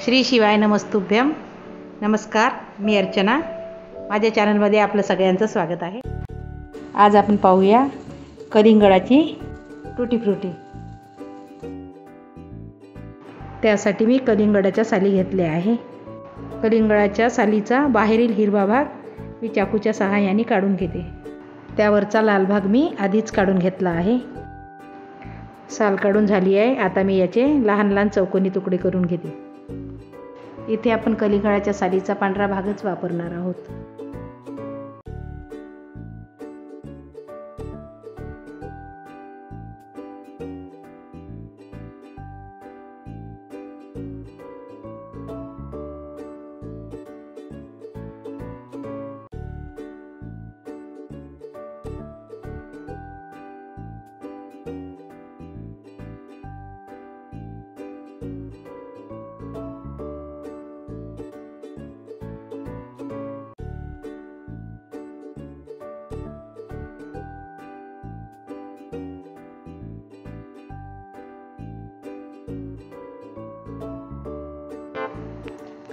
श्री शिवाय नमस्तुभ्यम. नमस्कार, मी अर्चना. माझ्या चॅनलमध्ये आपलं सगळ्यांचं स्वागत आहे. आज आपण पाहूया कलिंगडाची टुटी फ्रुटी. त्यासाठी मी कलिंगडाच्या साली घेतल्या आहे. कलिंगडाच्या सालीचा बाहेरील हिरवा भाग मी चाकूच्या सहाय्याने काढून घेते. त्यावरचा लाल भाग मी आधीच काढून घेतला आहे. साल काढून झाली आहे. आता मी याचे लहान लहान चौकोनी तुकडे करून घेते. इथे आपण कलिंगडाच्या सालीचा पांढरा भागच वापरणार आहोत.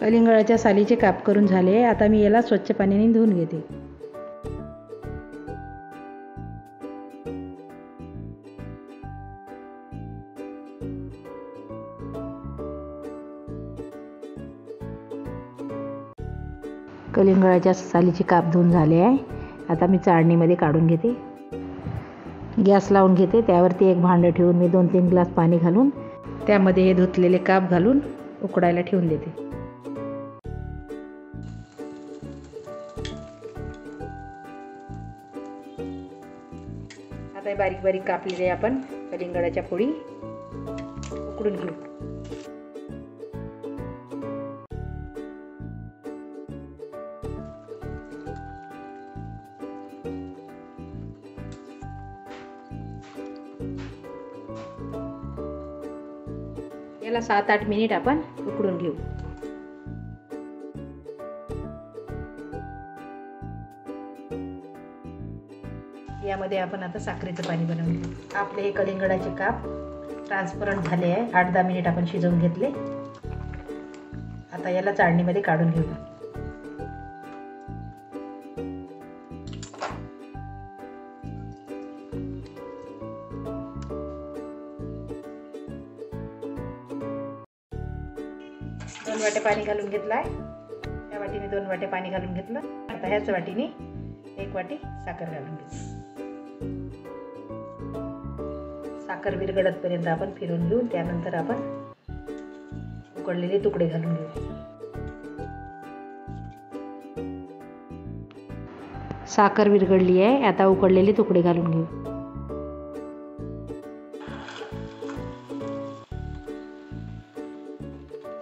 कलिंगडाच्या सालीचे काप करून झाले. आता मी याला स्वच्छ पाण्याने धुवून घेते. कलिंगडाच्या सालीचे काप धुवून झाले आहे. आता मी चाळणीमध्ये काढून घेते. गॅस लावून घेते. त्यावरती एक भांडं ठेवून मी 2-3 ग्लास पाणी घालून त्यामध्ये हे धुतलेले काप घालून उकडायला ठेवून देते. आता बारीक बारीक कापलेले आपण कलिंगडाच्या फोडी उकडून घेऊ. याला 7-8 मिनिट आपण उकडून घेऊ. यामध्ये आपण आता साखरेचं पाणी बनवून घेऊ. आपले हे कलिंगडाचे काप ट्रान्सपरंट झाले आहे. 8-10 मिनिट आपण शिजवून घेतले. आता याला चाळणीमध्ये काढून घेऊ. दोन वाटे पाणी घालून घेतलं आहे. या वाटीने 2 वाटे पाणी घालून घेतलं. आता ह्याच वाटीने 1 वाटी साखर घालून घेऊ. साखर विरघळतपर्यंत आपण फिरून घेऊ. त्यानंतर आपण उकडलेले तुकडे घालून घेऊ. साखर विरघळली आहे. आता उकडलेले तुकडे घालून घेऊ.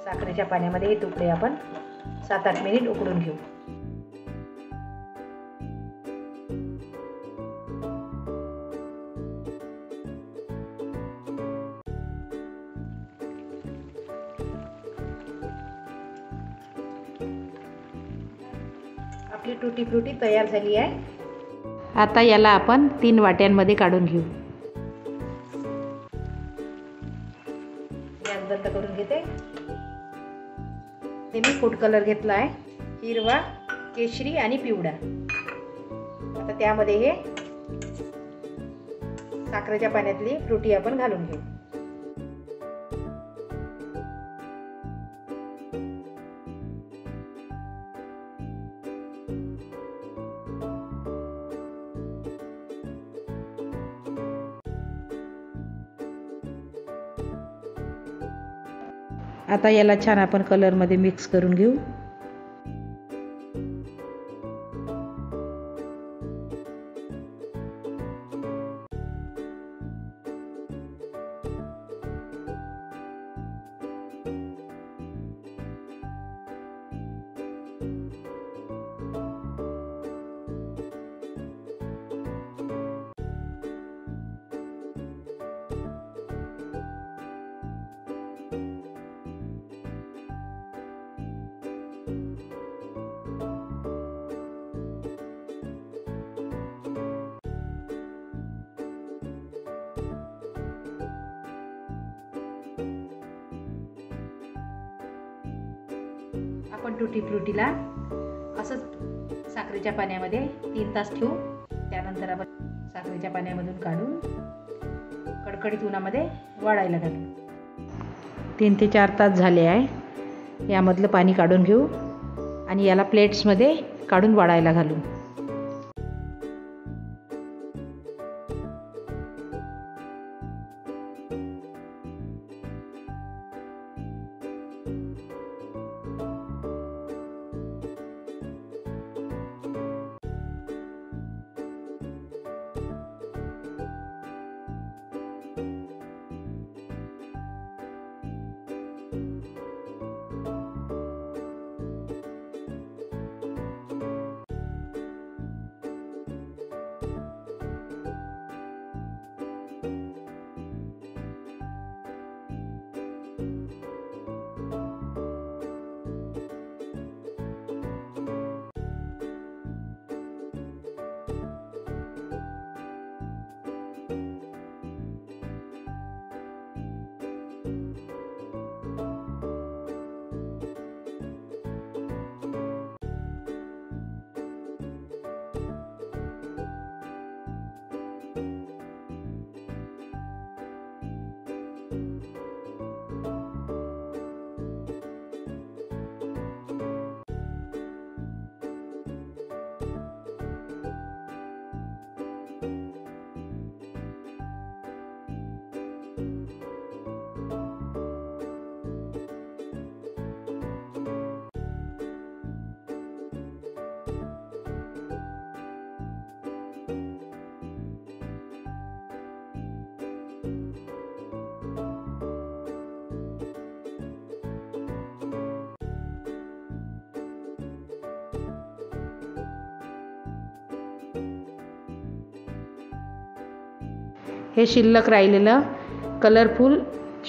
साखरेच्या पाण्यामध्ये हे तुकडे आपण 7-8 मिनिट उकडून घेऊ. आपली टुटी फ्रुटी तयार झाली आहे. आता याला आपण 3 वाट्यांमध्ये काढून घेऊ. गॅस बंद करून घेते. मी फूड कलर घेतला आहे, हिरवा, केशरी आणि पिवळा. आता त्यामध्ये हे साखरेच्या पाण्यातली फ्रुटी आपण घालून घेऊ. आता याला छान आपण कलरमध्ये मिक्स करून घेऊ. आपण टुटी फ्रुटीला असंच साखरेच्या पाण्यामध्ये 3 तास ठेवू. त्यानंतर आपण साखरेच्या पाण्यामधून काढून कडकडीत उन्हामध्ये वाळायला घालू. 3 ते 4 तास झाले आहे. यामधलं पाणी काढून घेऊ आणि याला प्लेट्समध्ये काढून वाळायला घालू. हे शिल्लक राहिलेलं कलरफुल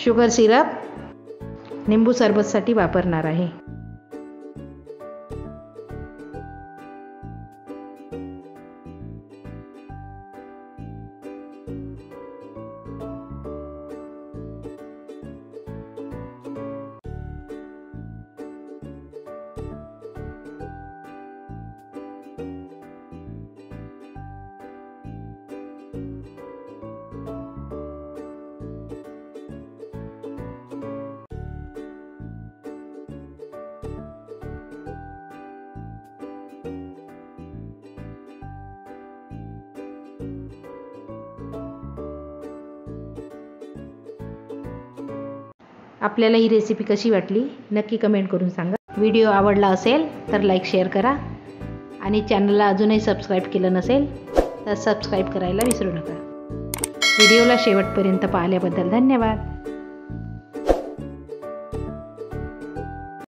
शुगर सिरप निंबू सरबतसाठी वापरणार आहे. आपल्याला ही रेसिपी कशी वाटली नक्की कमेंट करून सांगा. व्हिडिओ आवडला असेल तर लाईक शेअर करा आणि चॅनलला अजूनही सबस्क्राईब केलं नसेल तर सबस्क्राईब करायला विसरू नका. व्हिडिओला शेवटपर्यंत पाहिल्याबद्दल धन्यवाद.